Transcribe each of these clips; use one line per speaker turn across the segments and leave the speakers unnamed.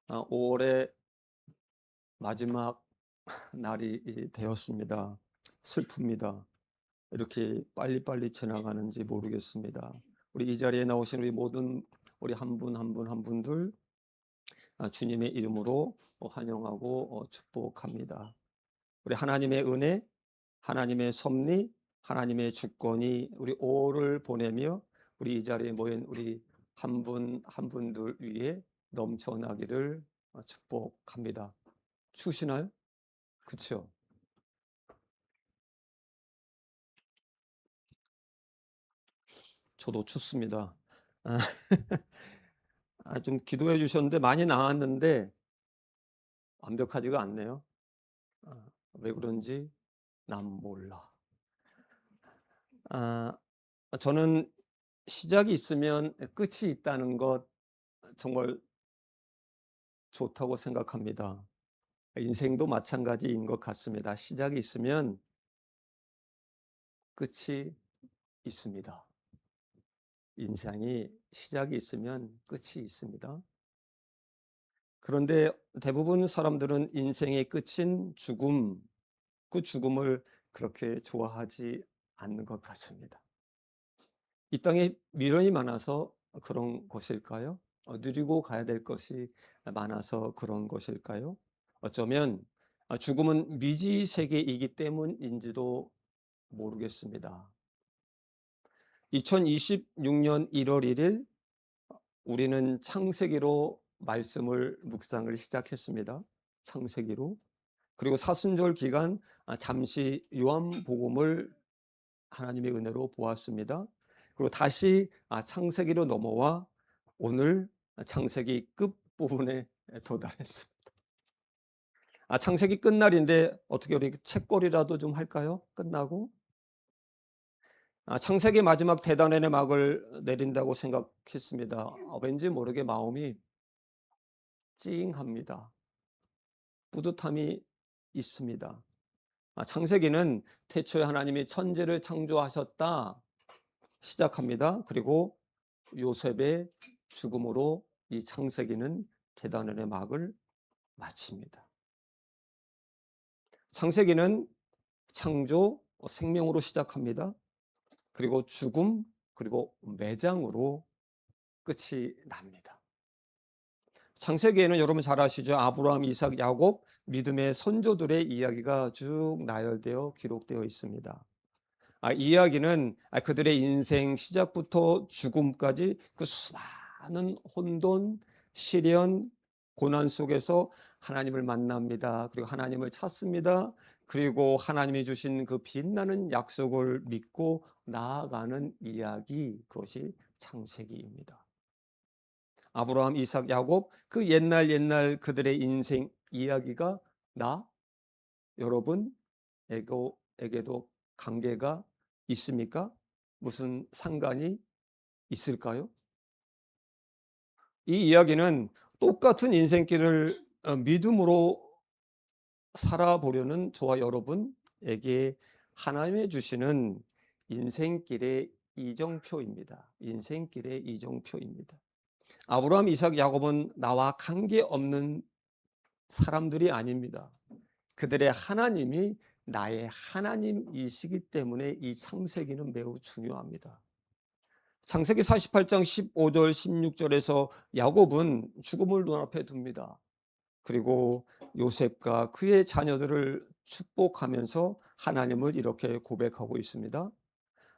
5월의 마지막 날이 되었습니다. 슬픕니다. 이렇게 빨리빨리 지나가는지 모르겠습니다. 우리 이 자리에 나오신 우리 모든 우리 한 분 한 분 한 분들 주님의 이름으로 환영하고 축복합니다. 우리 하나님의 은혜, 하나님의 섭리, 하나님의 주권이 우리 5월을 보내며 우리 이 자리에 모인 우리 한 분 한 분들 위에 넘쳐나기를 축복합니다. 추시나요? 그쵸? 저도 춥습니다. 아, 좀 기도해 주셨는데 많이 나았는데 완벽하지가 않네요. 왜 그런지 난 몰라. 아, 저는 시작이 있으면 끝이 있다는 것 정말 좋다고 생각합니다. 인생도 마찬가지인 것 같습니다. 시작이 있으면 끝이 있습니다. 인생이 시작이 있으면 끝이 있습니다. 그런데 대부분 사람들은 인생의 끝인 죽음, 그 죽음을 그렇게 좋아하지 않는 것 같습니다. 이 땅에 미련이 많아서 그런 것일까요? 누리고 가야 될 것이 많아서 그런 것일까요? 어쩌면 죽음은 미지 세계이기 때문인지도 모르겠습니다. 2026년 1월 1일 우리는 창세기로 말씀을 묵상을 시작했습니다. 창세기로. 그리고 사순절 기간 잠시 요한복음을 하나님의 은혜로 보았습니다. 그리고 다시 창세기로 넘어와 오늘 창세기 끝부분에 도달했습니다. 창세기 끝날인데 어떻게 우리 책거리라도 좀 할까요? 끝나고 창세기 마지막 대단원의 막을 내린다고 생각했습니다. 왠지 모르게 마음이 찡합니다. 뿌듯함이 있습니다. 창세기는 태초에 하나님이 천지를 창조하셨다 시작합니다. 그리고 요셉의 죽음으로 이 창세기는 대단원의 막을 마칩니다. 창세기는 창조, 생명으로 시작합니다. 그리고 죽음, 그리고 매장으로 끝이 납니다. 창세기에는 여러분 잘 아시죠? 아브라함, 이삭, 야곱, 믿음의 선조들의 이야기가 쭉 나열되어 기록되어 있습니다. 이야기는 그들의 인생 시작부터 죽음까지 그 수많은 혼돈, 시련, 고난 속에서 하나님을 만납니다. 그리고 하나님을 찾습니다. 그리고 하나님이 주신 그 빛나는 약속을 믿고 나아가는 이야기, 그것이 창세기입니다. 아브라함, 이삭, 야곱, 그 옛날 그들의 인생 이야기가 나, 여러분에게도 관계가 있습니까? 무슨 상관이 있을까요? 이 이야기는 똑같은 인생길을 믿음으로 살아보려는 저와 여러분에게 하나님이 주시는 인생길의 이정표입니다. 인생길의 이정표입니다. 아브라함, 이삭, 야곱은 나와 관계없는 사람들이 아닙니다. 그들의 하나님이 나의 하나님이시기 때문에 이 창세기는 매우 중요합니다. 창세기 48장 15절 16절에서 야곱은 죽음을 눈앞에 둡니다. 그리고 요셉과 그의 자녀들을 축복하면서 하나님을 이렇게 고백하고 있습니다.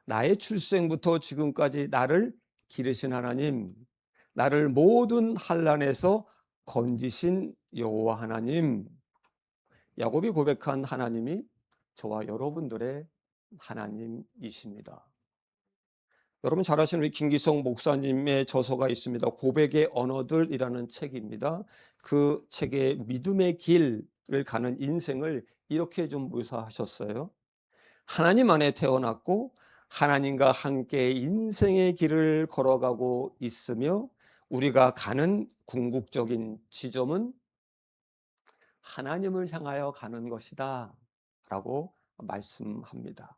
나의 출생부터 지금까지 나를 기르신 하나님, 나를 모든 환난에서 건지신 여호와 하나님, 야곱이 고백한 하나님이 저와 여러분들의 하나님이십니다. 여러분 잘 아시는 우리 김기성 목사님의 저서가 있습니다. 고백의 언어들이라는 책입니다. 그 책의 믿음의 길을 가는 인생을 이렇게 좀 묘사하셨어요. 하나님 안에 태어났고 하나님과 함께 인생의 길을 걸어가고 있으며 우리가 가는 궁극적인 지점은 하나님을 향하여 가는 것이다 라고 말씀합니다.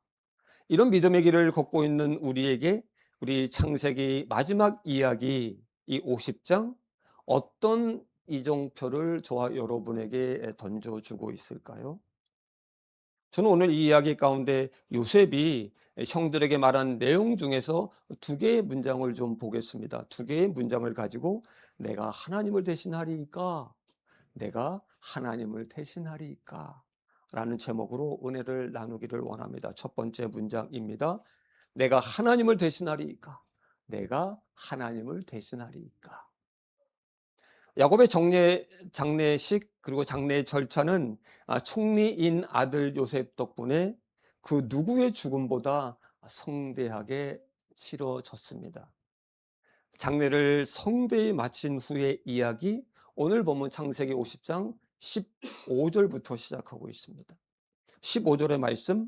이런 믿음의 길을 걷고 있는 우리에게 우리 창세기 마지막 이야기 이 50장 어떤 이정표를 저와 여러분에게 던져주고 있을까요? 저는 오늘 이 이야기 가운데 요셉이 형들에게 말한 내용 중에서 두 개의 문장을 좀 보겠습니다. 두 개의 문장을 가지고 내가 하나님을 대신하리이까, 내가 하나님을 대신하리이까 라는 제목으로 은혜를 나누기를 원합니다. 첫 번째 문장입니다. 내가 하나님을 대신하리이까, 내가 하나님을 대신하리이까. 야곱의 장례식 그리고 장례 절차는 총리인 아들 요셉 덕분에 그 누구의 죽음보다 성대하게 치러졌습니다. 장례를 성대히 마친 후의 이야기, 오늘 보면 창세기 50장 15절부터 시작하고 있습니다. 15절의 말씀,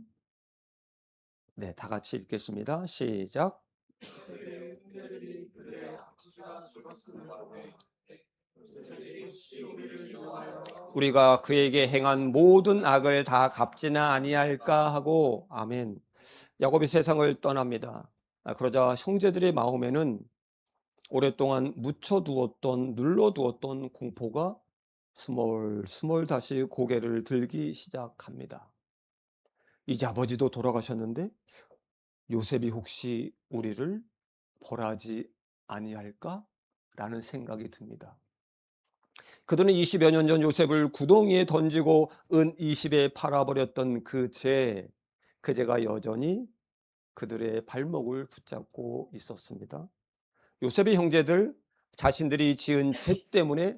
네, 다 같이 읽겠습니다. 시작. 우리가 그에게 행한 모든 악을 다 갚지는 아니할까 하고, 아멘. 야곱이 세상을 떠납니다. 그러자 형제들의 마음에는 오랫동안 묻혀두었던, 눌러두었던 공포가 스멀스멀 다시 고개를 들기 시작합니다. 이제 아버지도 돌아가셨는데 요셉이 혹시 우리를 벌하지 아니할까? 라는 생각이 듭니다. 그들은 20여 년 전 요셉을 구덩이에 던지고 은 20에 팔아버렸던 그 죄가 여전히 그들의 발목을 붙잡고 있었습니다. 요셉의 형제들 자신들이 지은 죄 때문에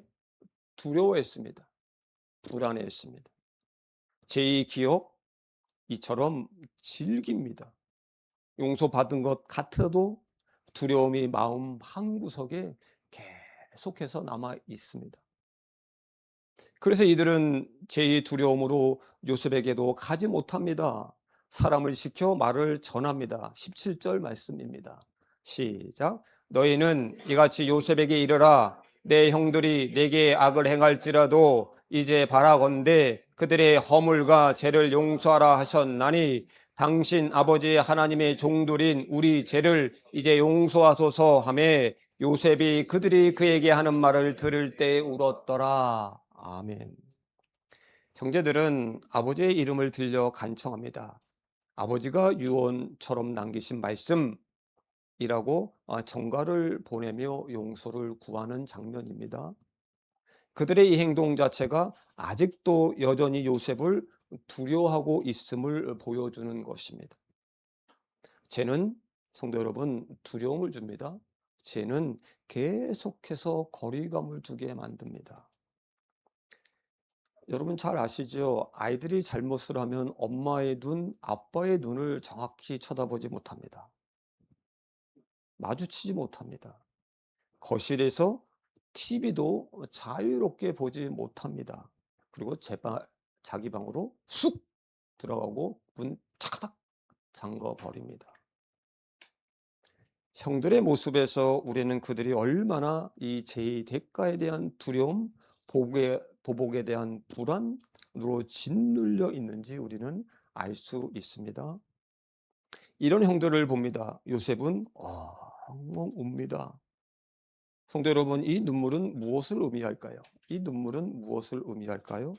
두려워했습니다. 불안해했습니다. 죄의 기억 이처럼 질깁니다. 용서받은 것 같아도 두려움이 마음 한구석에 계속해서 남아 있습니다. 그래서 이들은 죄의 두려움으로 요셉에게도 가지 못합니다. 사람을 시켜 말을 전합니다. 17절 말씀입니다. 시작. 너희는 이같이 요셉에게 이르라. 내 형들이 내게 악을 행할지라도 이제 바라건대 그들의 허물과 죄를 용서하라 하셨나니 당신 아버지 하나님의 종들인 우리 죄를 이제 용서하소서 하며 요셉이 그들이 그에게 하는 말을 들을 때 울었더라. 아멘. 형제들은 아버지의 이름을 빌려 간청합니다. 아버지가 유언처럼 남기신 말씀이라고 정가를 보내며 용서를 구하는 장면입니다. 그들의 이 행동 자체가 아직도 여전히 요셉을 두려워하고 있음을 보여주는 것입니다. 죄는 성도 여러분 두려움을 줍니다. 죄는 계속해서 거리감을 두게 만듭니다. 여러분 잘 아시죠? 아이들이 잘못을 하면 엄마의 눈, 아빠의 눈을 정확히 쳐다보지 못합니다. 마주치지 못합니다. 거실에서 TV도 자유롭게 보지 못합니다. 그리고 자기 방으로 쑥 들어가고 문 차가닥 잠궈 버립니다. 형들의 모습에서 우리는 그들이 얼마나 이 죄의 대가에 대한 두려움, 보복에 대한 불안으로 짓눌려 있는지 우리는 알 수 있습니다. 이런 형들을 봅니다. 요셉은 엉엉 웁니다. 성도 여러분, 이 눈물은 무엇을 의미할까요? 이 눈물은 무엇을 의미할까요?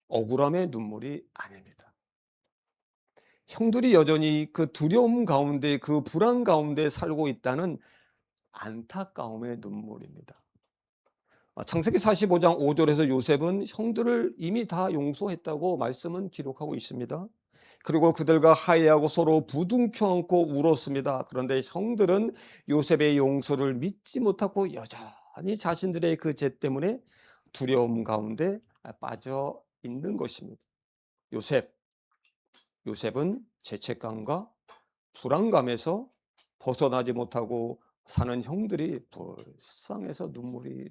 억울함의 눈물이 아닙니다. 형들이 여전히 그 두려움 가운데, 그 불안 가운데 살고 있다는 안타까움의 눈물입니다. 창세기 45장 5절에서 요셉은 형들을 이미 다 용서했다고 말씀은 기록하고 있습니다. 그리고 그들과 화해하고 서로 부둥켜 안고 울었습니다. 그런데 형들은 요셉의 용서를 믿지 못하고 여전히 자신들의 그 죄 때문에 두려움 가운데 빠져 있는 것입니다. 요셉은 죄책감과 불안감에서 벗어나지 못하고 사는 형들이 불쌍해서 눈물이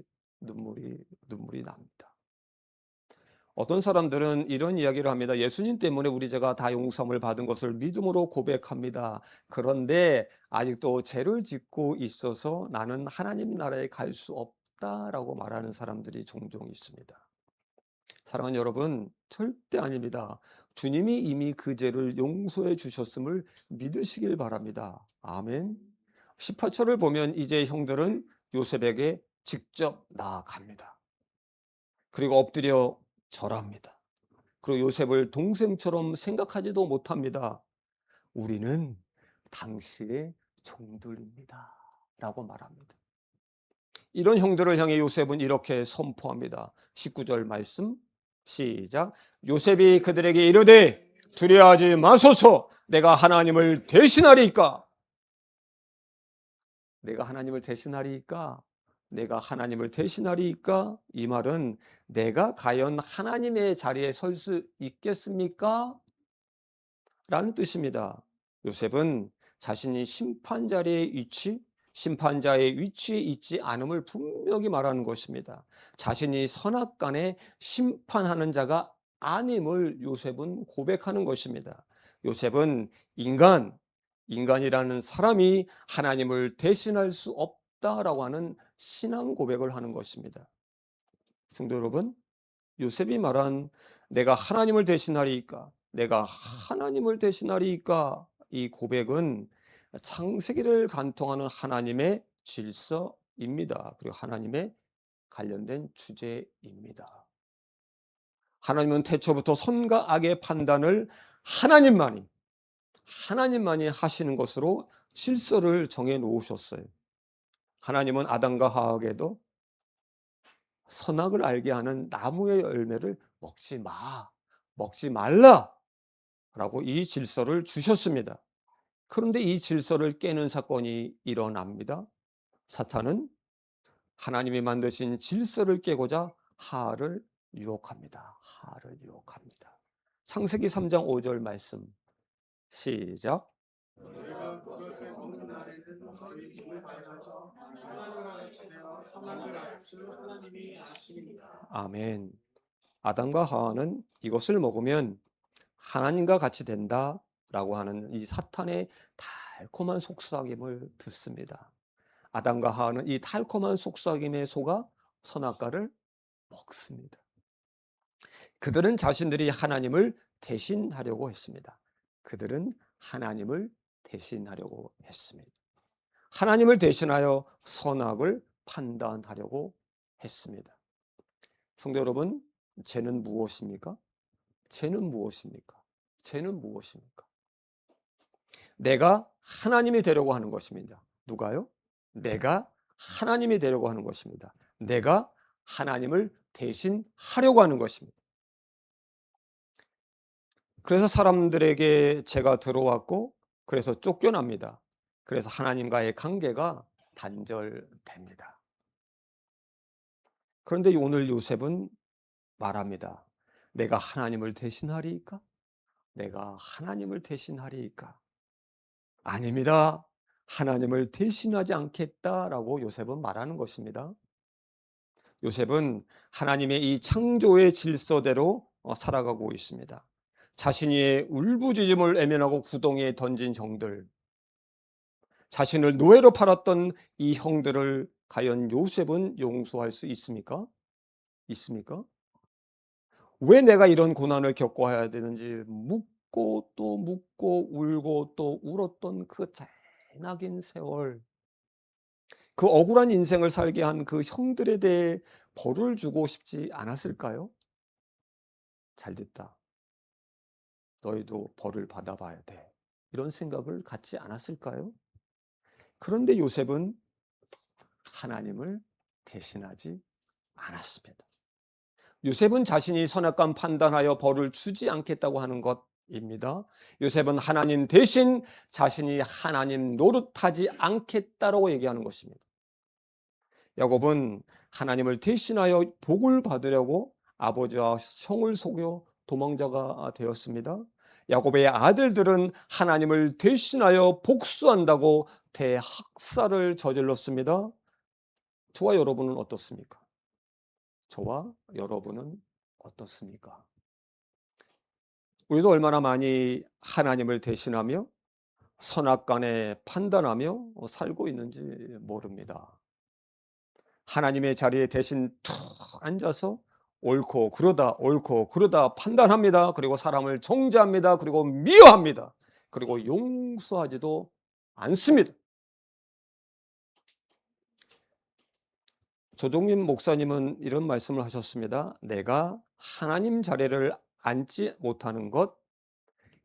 납니다. 어떤 사람들은 이런 이야기를 합니다. 예수님 때문에 우리 죄가 다 용서함을 받은 것을 믿음으로 고백합니다. 그런데 아직도 죄를 짓고 있어서 나는 하나님 나라에 갈 수 없다라고 말하는 사람들이 종종 있습니다. 사랑하는 여러분, 절대 아닙니다. 주님이 이미 그 죄를 용서해 주셨음을 믿으시길 바랍니다. 아멘. 18절을 보면 이제 형들은 요셉에게 직접 나아갑니다. 그리고 엎드려 절합니다. 그리고 요셉을 동생처럼 생각하지도 못합니다. 우리는 당신의 종들입니다 라고 말합니다. 이런 형들을 향해 요셉은 이렇게 선포합니다. 19절 말씀 시작. 요셉이 그들에게 이르되 두려워하지 마소서, 내가 하나님을 대신하리이까. 내가 하나님을 대신하리이까? 내가 하나님을 대신하리이까? 이 말은 내가 과연 하나님의 자리에 설 수 있겠습니까? 라는 뜻입니다. 요셉은 자신이 심판자의 위치에 있지 않음을 분명히 말하는 것입니다. 자신이 선악간에 심판하는 자가 아님을 요셉은 고백하는 것입니다. 요셉은 인간이라는 사람이 하나님을 대신할 수 없다라고 하는 신앙 고백을 하는 것입니다. 성도 여러분, 요셉이 말한 내가 하나님을 대신하리이까, 내가 하나님을 대신하리이까, 이 고백은 창세기를 관통하는 하나님의 질서입니다. 그리고 하나님의 관련된 주제입니다. 하나님은 태초부터 선과 악의 판단을 하나님만이 하시는 것으로 질서를 정해 놓으셨어요. 하나님은 아담과 하와에게도 선악을 알게 하는 나무의 열매를 먹지 말라라고 이 질서를 주셨습니다. 그런데 이 질서를 깨는 사건이 일어납니다. 사탄은 하나님이 만드신 질서를 깨고자 하와를 유혹합니다. 창세기 3장 5절 말씀 시작.
너희가 그것을 먹는 날에는 너희 입을 밝아져 하나님을 알지며 선악을 알 줄 하나님이 아시리라.
아멘. 아담과 하와는 이것을 먹으면 하나님과 같이 된다라고 하는 이 사탄의 달콤한 속삭임을 듣습니다. 아담과 하와는 이 달콤한 속삭임에 속아 선악과를 먹습니다. 그들은 자신들이 하나님을 대신하려고 했습니다. 하나님을 대신하여 선악을 판단하려고 했습니다. 성도 여러분, 죄는 무엇입니까? 내가 하나님이 되려고 하는 것입니다. 누가요? 내가 하나님이 되려고 하는 것입니다. 내가 하나님을 대신하려고 하는 것입니다. 그래서 사람들에게 죄가 들어왔고, 그래서 쫓겨납니다. 그래서 하나님과의 관계가 단절됩니다. 그런데 오늘 요셉은 말합니다. 내가 하나님을 대신하리이까? 아닙니다. 하나님을 대신하지 않겠다라고 요셉은 말하는 것입니다. 요셉은 하나님의 이 창조의 질서대로 살아가고 있습니다. 자신의 울부짖음을 외면하고 구덩이에 던진 형들, 자신을 노예로 팔았던 이 형들을 과연 요셉은 용서할 수 있습니까? 왜 내가 이런 고난을 겪어야 되는지 묻고 또 묻고 울고 또 울었던 그 잔인하긴 세월, 그 억울한 인생을 살게 한 그 형들에 대해 벌을 주고 싶지 않았을까요? 잘됐다. 너희도 벌을 받아봐야 돼. 이런 생각을 갖지 않았을까요? 그런데 요셉은 하나님을 대신하지 않았습니다. 요셉은 자신이 선악간 판단하여 벌을 주지 않겠다고 하는 것입니다. 요셉은 하나님 대신 자신이 하나님 노릇하지 않겠다라고 얘기하는 것입니다. 야곱은 하나님을 대신하여 복을 받으려고 아버지와 형을 속여 도망자가 되었습니다. 야곱의 아들들은 하나님을 대신하여 복수한다고 대학살을 저질렀습니다. 저와 여러분은 어떻습니까? 우리도 얼마나 많이 하나님을 대신하며 선악간에 판단하며 살고 있는지 모릅니다. 하나님의 자리에 대신 툭 앉아서 옳고 그러다 판단합니다. 그리고 사람을 정죄합니다. 그리고 미워합니다. 그리고 용서하지도 않습니다. 조종림 목사님은 이런 말씀을 하셨습니다. 내가 하나님 자리를 앉지 못하는 것,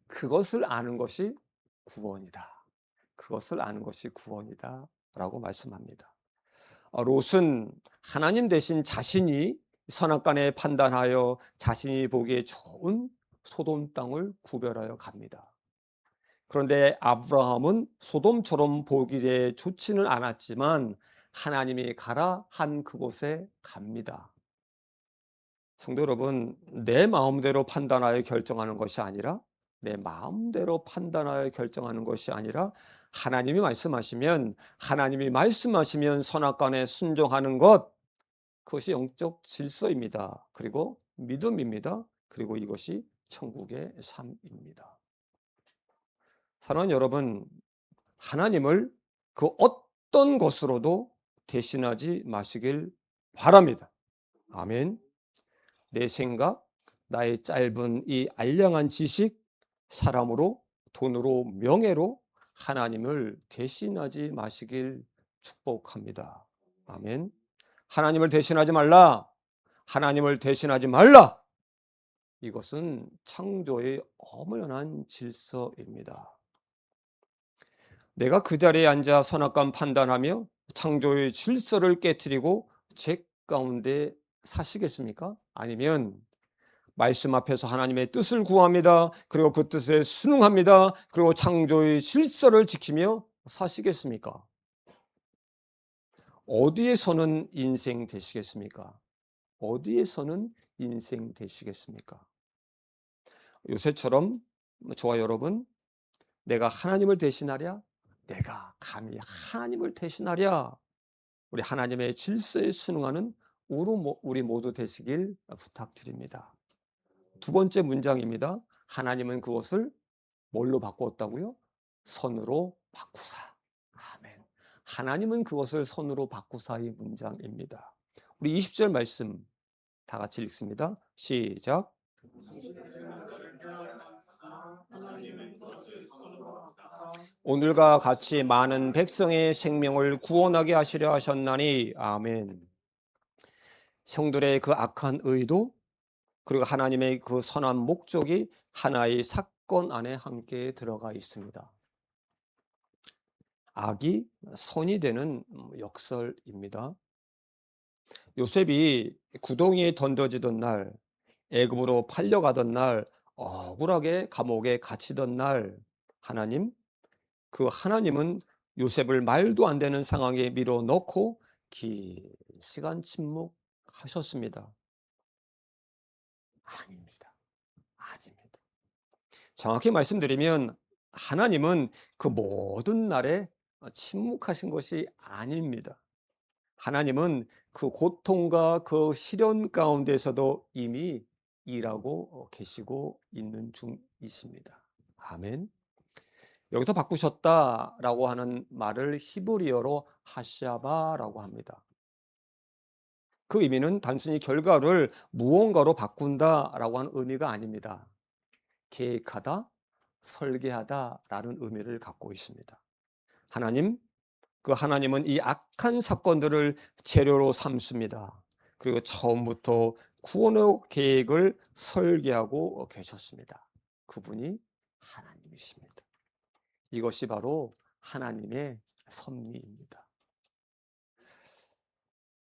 그것을 아는 것이 구원이다. 그것을 아는 것이 구원이다. 라고 말씀합니다. 롯은 하나님 대신 자신이 선악간에 판단하여 자신이 보기에 좋은 소돔 땅을 구별하여 갑니다. 그런데 아브라함은 소돔처럼 보기에 좋지는 않았지만 하나님이 가라 한 그곳에 갑니다. 성도 여러분, 내 마음대로 판단하여 결정하는 것이 아니라 내 마음대로 판단하여 결정하는 것이 아니라 하나님이 말씀하시면 선악간에 순종하는 것, 그것이 영적 질서입니다. 그리고 믿음입니다. 그리고 이것이 천국의 삶입니다. 사랑하는 여러분, 하나님을 그 어떤 것으로도 대신하지 마시길 바랍니다. 아멘. 내 생각, 나의 짧은 이 알량한 지식, 사람으로, 돈으로, 명예로 하나님을 대신하지 마시길 축복합니다. 아멘. 하나님을 대신하지 말라. 하나님을 대신하지 말라. 이것은 창조의 엄연한 질서입니다. 내가 그 자리에 앉아 선악간 판단하며 창조의 질서를 깨트리고 제 가운데 사시겠습니까? 아니면 말씀 앞에서 하나님의 뜻을 구합니다. 그리고 그 뜻에 순응합니다. 그리고 창조의 질서를 지키며 사시겠습니까? 어디에서는 인생 되시겠습니까? 어디에서는 인생 되시겠습니까? 요새처럼 저와 여러분, 내가 하나님을 대신하랴? 내가 감히 하나님을 대신하랴? 우리 하나님의 질서에 순응하는 우리 모두 되시길 부탁드립니다. 두 번째 문장입니다. 하나님은 그것을 뭘로 바꾸었다고요? 선으로 바꾸사. 아멘. 하나님은 그것을 선으로 바꾸사의 문장입니다. 우리 20절 말씀 다 같이 읽습니다. 시작. 오늘과 같이 많은 백성의 생명을 구원하게 하시려 하셨나니 아멘. 형들의 그 악한 의도 그리고 하나님의 그 선한 목적이 하나의 사건 안에 함께 들어가 있습니다. 악이 선이 되는 역설입니다. 요셉이 구덩이에 던져지던 날, 애굽으로 팔려가던 날, 억울하게 감옥에 갇히던 날, 하나님은 요셉을 말도 안 되는 상황에 밀어넣고 긴 시간 침묵하셨습니다. 아닙니다. 아닙니다. 정확히 말씀드리면 하나님은 그 모든 날에 침묵하신 것이 아닙니다. 하나님은 그 고통과 그 시련 가운데서도 이미 일하고 계시고 있는 중이십니다. 아멘. 여기서 바꾸셨다라고 하는 말을 히브리어로 하샤바라고 합니다. 그 의미는 단순히 결과를 무언가로 바꾼다라고 하는 의미가 아닙니다. 계획하다, 설계하다라는 의미를 갖고 있습니다. 하나님은 이 악한 사건들을 재료로 삼습니다. 그리고 처음부터 구원의 계획을 설계하고 계셨습니다. 그분이 하나님이십니다. 이것이 바로 하나님의 섭리입니다.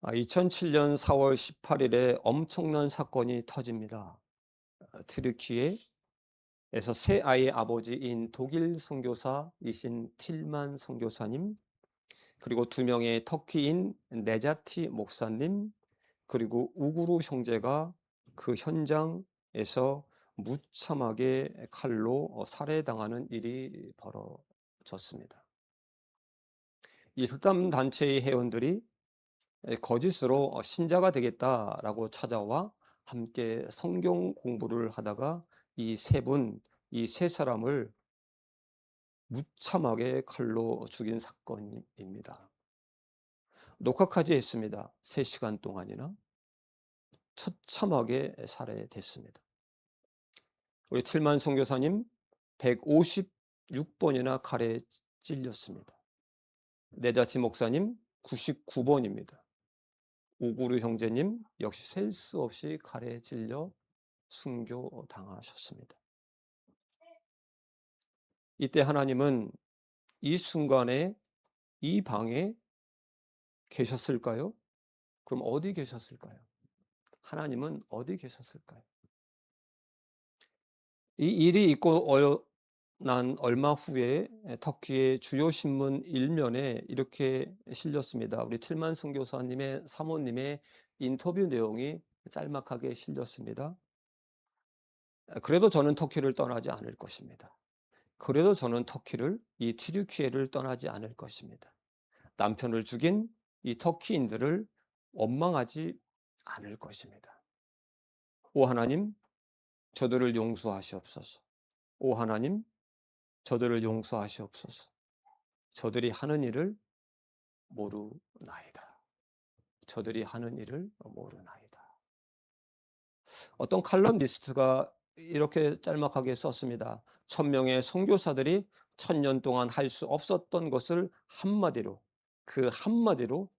2007년 4월 18일에 엄청난 사건이 터집니다. 트르키예에서 세 아이의 아버지인 독일 선교사이신 틸만 선교사님, 그리고 두 명의 터키인 네자티 목사님, 그리고 우구르 형제가 그 현장에서 무참하게 칼로 살해당하는 일이 벌어졌습니다. 이슬람 단체의 회원들이 거짓으로 신자가 되겠다라고 찾아와 함께 성경 공부를 하다가 이 세 사람을 무참하게 칼로 죽인 사건입니다. 녹화까지 했습니다. 3시간 동안이나 처참하게 살해됐습니다. 우리 틸만 선교사님 156번이나 칼에 찔렸습니다. 네자티 목사님 99번입니다. 우구르 형제님 역시 셀 수 없이 칼에 찔려 순교당하셨습니다. 이때 하나님은 이 순간에 이 방에 계셨을까요? 그럼 어디 계셨을까요? 하나님은 어디 계셨을까요? 이 일이 있고 난 얼마 후에 터키의 주요 신문 1면에 이렇게 실렸습니다. 우리 틸만 선교사님의 사모님의 인터뷰 내용이 짤막하게 실렸습니다. 그래도 저는 터키를 떠나지 않을 것입니다. 그래도 저는 터키를, 이 튀르키예를 떠나지 않을 것입니다. 남편을 죽인 이 터키인들을 원망하지 않을 것입니다. 오 하나님, 저들을 용서하시옵소서. 오 하나님, 저들을 용서하시옵소서. 저들이 하는 일을 모르나이다. 저들이 하는 일을 모르나이다. 어떤 칼럼니스트가 이렇게 짤막하게 썼습니다. 1000명의 선교사들이 1000년 동안 할 수 없었던 것을 한마디로, 그 한마디로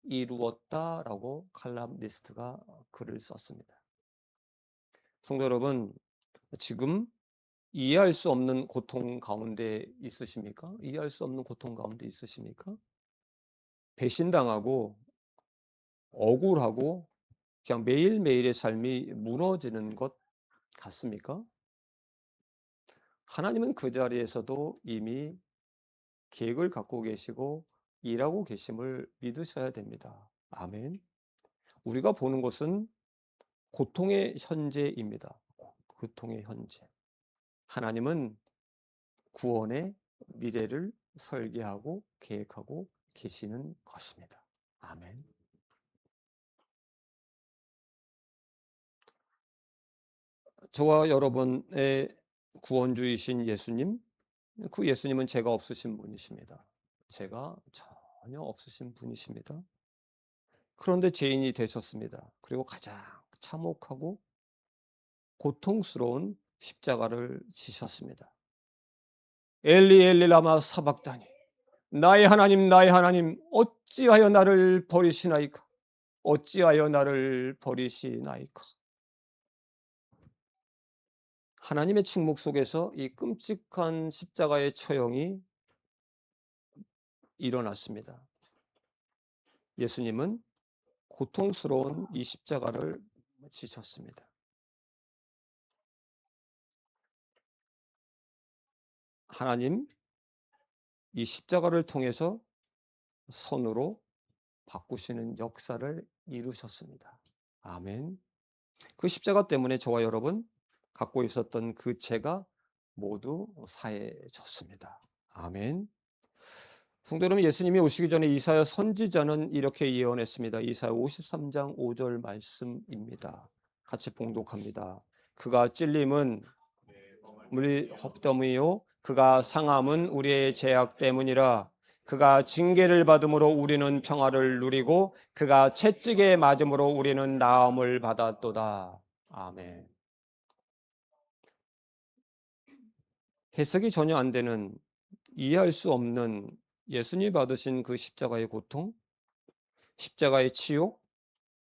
이루었다라고 칼럼니스트가 글을 썼습니다. 성도 여러분, 지금 이해할 수 없는 고통 가운데 있으십니까? 이해할 수 없는 고통 가운데 있으십니까? 배신당하고 억울하고 그냥 매일매일의 삶이 무너지는 것 같습니까? 하나님은 그 자리에서도 이미 계획을 갖고 계시고 일하고 계심을 믿으셔야 됩니다. 아멘. 우리가 보는 것은 고통의 현재입니다. 고통의 현재. 하나님은 구원의 미래를 설계하고 계획하고 계시는 것입니다. 아멘. 저와 여러분의 구원주이신 예수님, 그 예수님은 죄가 없으신 분이십니다. 죄가 전혀 없으신 분이십니다. 그런데 죄인이 되셨습니다. 그리고 가장 참혹하고 고통스러운 십자가를 지셨습니다. 엘리 엘리 라마 사박다니, 나의 하나님 어찌하여 나를 버리시나이까? 어찌하여 나를 버리시나이까? 하나님의 침묵 속에서 이 끔찍한 십자가의 처형이 일어났습니다. 예수님은 고통스러운 이 십자가를 지셨습니다. 하나님, 이 십자가를 통해서 선으로 바꾸시는 역사를 이루셨습니다. 아멘. 그 십자가 때문에 저와 여러분 갖고 있었던 그 죄가 모두 사해졌습니다. 아멘. 성도 여러분, 예수님이 오시기 전에 이사야 선지자는 이렇게 예언했습니다. 이사야 53장 5절 말씀입니다. 같이 봉독합니다. 그가 찔림은 우리 헛됨이요 그가 상함은 우리의 죄악 때문이라. 그가 징계를 받음으로 우리는 평화를 누리고 그가 채찍에 맞음으로 우리는 나음을 받았도다. 아멘. 해석이 전혀 안 되는, 이해할 수 없는 예수님이 받으신 그 십자가의 고통, 십자가의 치욕,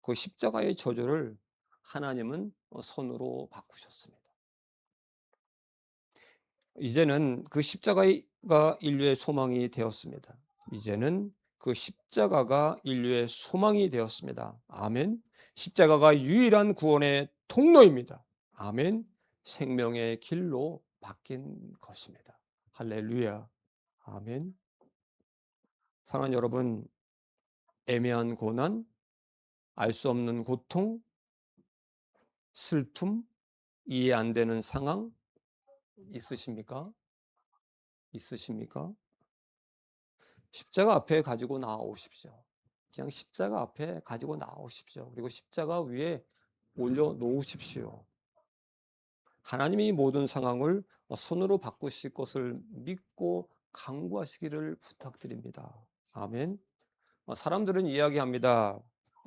그 십자가의 저주를 하나님은 손으로 바꾸셨습니다. 이제는 그 십자가가 인류의 소망이 되었습니다. 이제는 그 십자가가 인류의 소망이 되었습니다. 아멘. 십자가가 유일한 구원의 통로입니다. 아멘. 생명의 길로 바뀐 것입니다. 할렐루야. 아멘. 사랑하는 여러분, 애매한 고난, 알 수 없는 고통, 슬픔, 이해 안 되는 상황 있으십니까? 있으십니까? 십자가 앞에 가지고 나오십시오. 그냥 십자가 앞에 가지고 나오십시오. 그리고 십자가 위에 올려 놓으십시오. 하나님이 모든 상황을 손으로 바꾸실 것을 믿고 강구하시기를 부탁드립니다. 아멘. 사람들은 이야기합니다.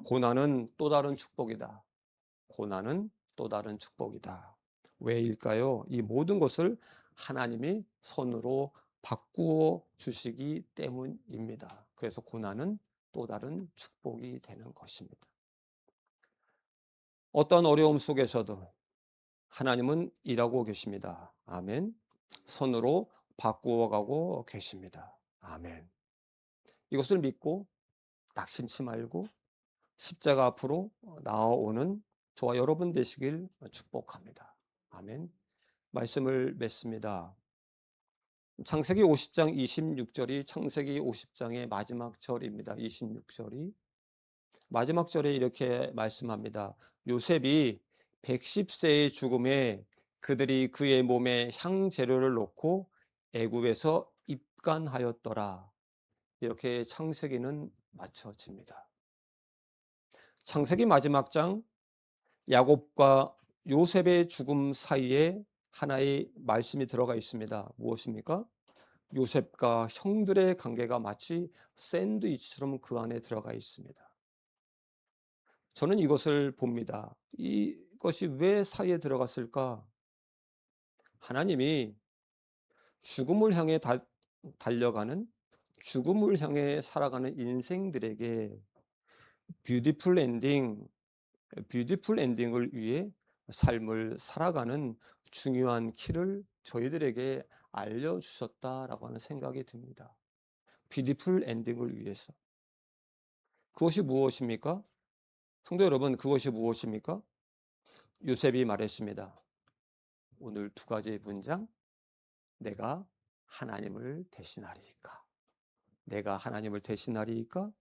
고난은 또 다른 축복이다. 고난은 또 다른 축복이다. 왜일까요? 이 모든 것을 하나님이 손으로 바꾸어 주시기 때문입니다. 그래서 고난은 또 다른 축복이 되는 것입니다. 어떤 어려움 속에서도 하나님은 일하고 계십니다. 아멘. 선으로 바꾸어가고 계십니다. 아멘. 이것을 믿고 낙심치 말고 십자가 앞으로 나아오는 저와 여러분 되시길 축복합니다. 아멘. 말씀을 맺습니다. 창세기 50장 26절이 창세기 50장의 마지막 절입니다. 26절이. 마지막 절에 이렇게 말씀합니다. 요셉이 110세의 죽음에 그들이 그의 몸에 향재료를 놓고 애굽에서 입간하였더라. 이렇게 창세기는 마쳐집니다. 창세기 마지막 장 야곱과 요셉의 죽음 사이에 하나의 말씀이 들어가 있습니다. 무엇입니까? 요셉과 형들의 관계가 마치 샌드위치처럼 그 안에 들어가 있습니다. 저는 이것을 봅니다. 이것이 왜 사이에 들어갔을까? 하나님이 죽음을 향해 달려가는, 죽음을 향해 살아가는 인생들에게 뷰티풀 엔딩, 뷰티풀 엔딩을 위해 삶을 살아가는 중요한 키를 저희들에게 알려주셨다라고 하는 생각이 듭니다. 뷰티풀 엔딩을 위해서. 그것이 무엇입니까? 성도 여러분, 그것이 무엇입니까? 요셉이 말했습니다. 오늘 두 가지 문장. 내가 하나님을 대신하리이까. 내가 하나님을 대신하리이까.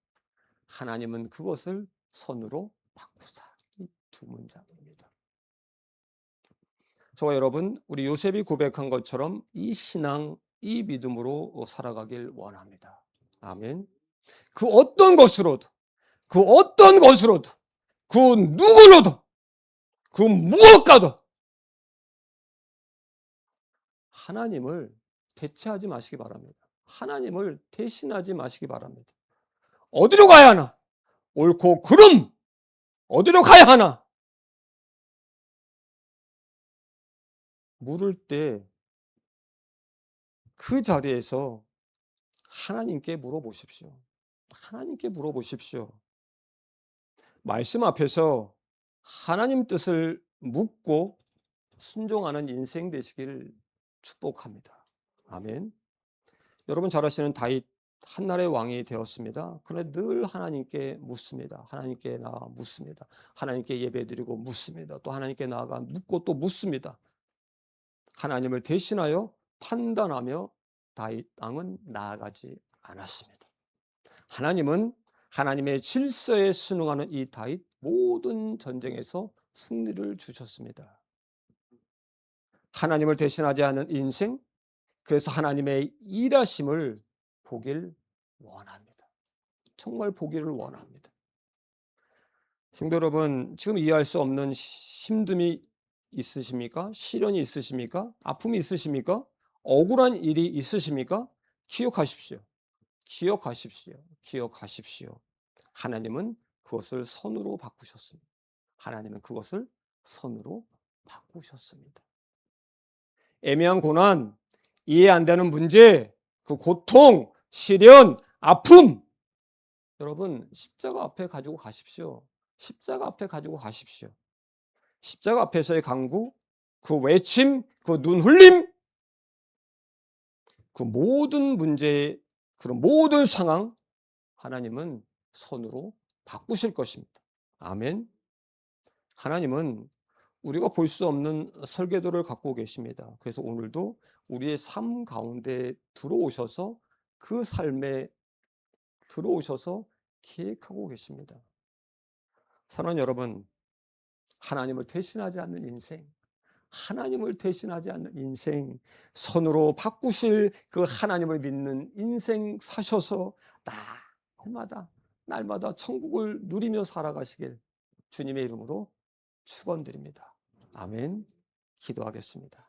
하나님은 그것을 선으로 바꾸사. 이 두 문장입니다. 저와 여러분, 우리 요셉이 고백한 것처럼 이 신앙, 이 믿음으로 살아가길 원합니다. 아멘. 그 어떤 것으로도, 그 어떤 것으로도, 그 누구로도, 그 무엇과도 하나님을 대체하지 마시기 바랍니다. 하나님을 대신하지 마시기 바랍니다. 어디로 가야 하나? 옳고 그름! 어디로 가야 하나? 물을 때 그 자리에서 하나님께 물어보십시오. 하나님께 물어보십시오. 말씀 앞에서 하나님 뜻을 묻고 순종하는 인생 되시길 축복합니다. 아멘. 여러분 잘 아시는 다윗 한날의 왕이 되었습니다. 그러나 늘 하나님께 묻습니다. 하나님께 나아가 묻습니다. 하나님께 예배드리고 묻습니다. 또 하나님께 나아가 묻고 또 묻습니다. 하나님을 대신하여 판단하며 다윗 왕은 나아가지 않았습니다. 하나님은 하나님의 질서에 순응하는 이 다윗 모든 전쟁에서 승리를 주셨습니다. 하나님을 대신하지 않은 인생, 그래서 하나님의 일하심을 보길 원합니다. 정말 보기를 원합니다. 성도 여러분, 지금 이해할 수 없는 힘듦이 있으십니까? 시련이 있으십니까? 아픔이 있으십니까? 억울한 일이 있으십니까? 기억하십시오. 기억하십시오. 기억하십시오. 하나님은 그것을 선으로 바꾸셨습니다. 하나님은 그것을 선으로 바꾸셨습니다. 애매한 고난, 이해 안 되는 문제, 그 고통, 시련, 아픔, 여러분 십자가 앞에 가지고 가십시오. 십자가 앞에 가지고 가십시오. 십자가 앞에서의 간구, 그 외침, 그 눈 흘림, 그 모든 문제의 그런 모든 상황, 하나님은 선으로 바꾸실 것입니다. 아멘. 하나님은 우리가 볼 수 없는 설계도를 갖고 계십니다. 그래서 오늘도 우리의 삶 가운데 들어오셔서 그 삶에 들어오셔서 계획하고 계십니다. 사랑하는 여러분, 하나님을 대신하지 않는 인생, 하나님을 대신하지 않는 인생, 선으로 바꾸실 그 하나님을 믿는 인생 사셔서 날마다 천국을 누리며 살아가시길 주님의 이름으로 축원드립니다. 아멘. 기도하겠습니다.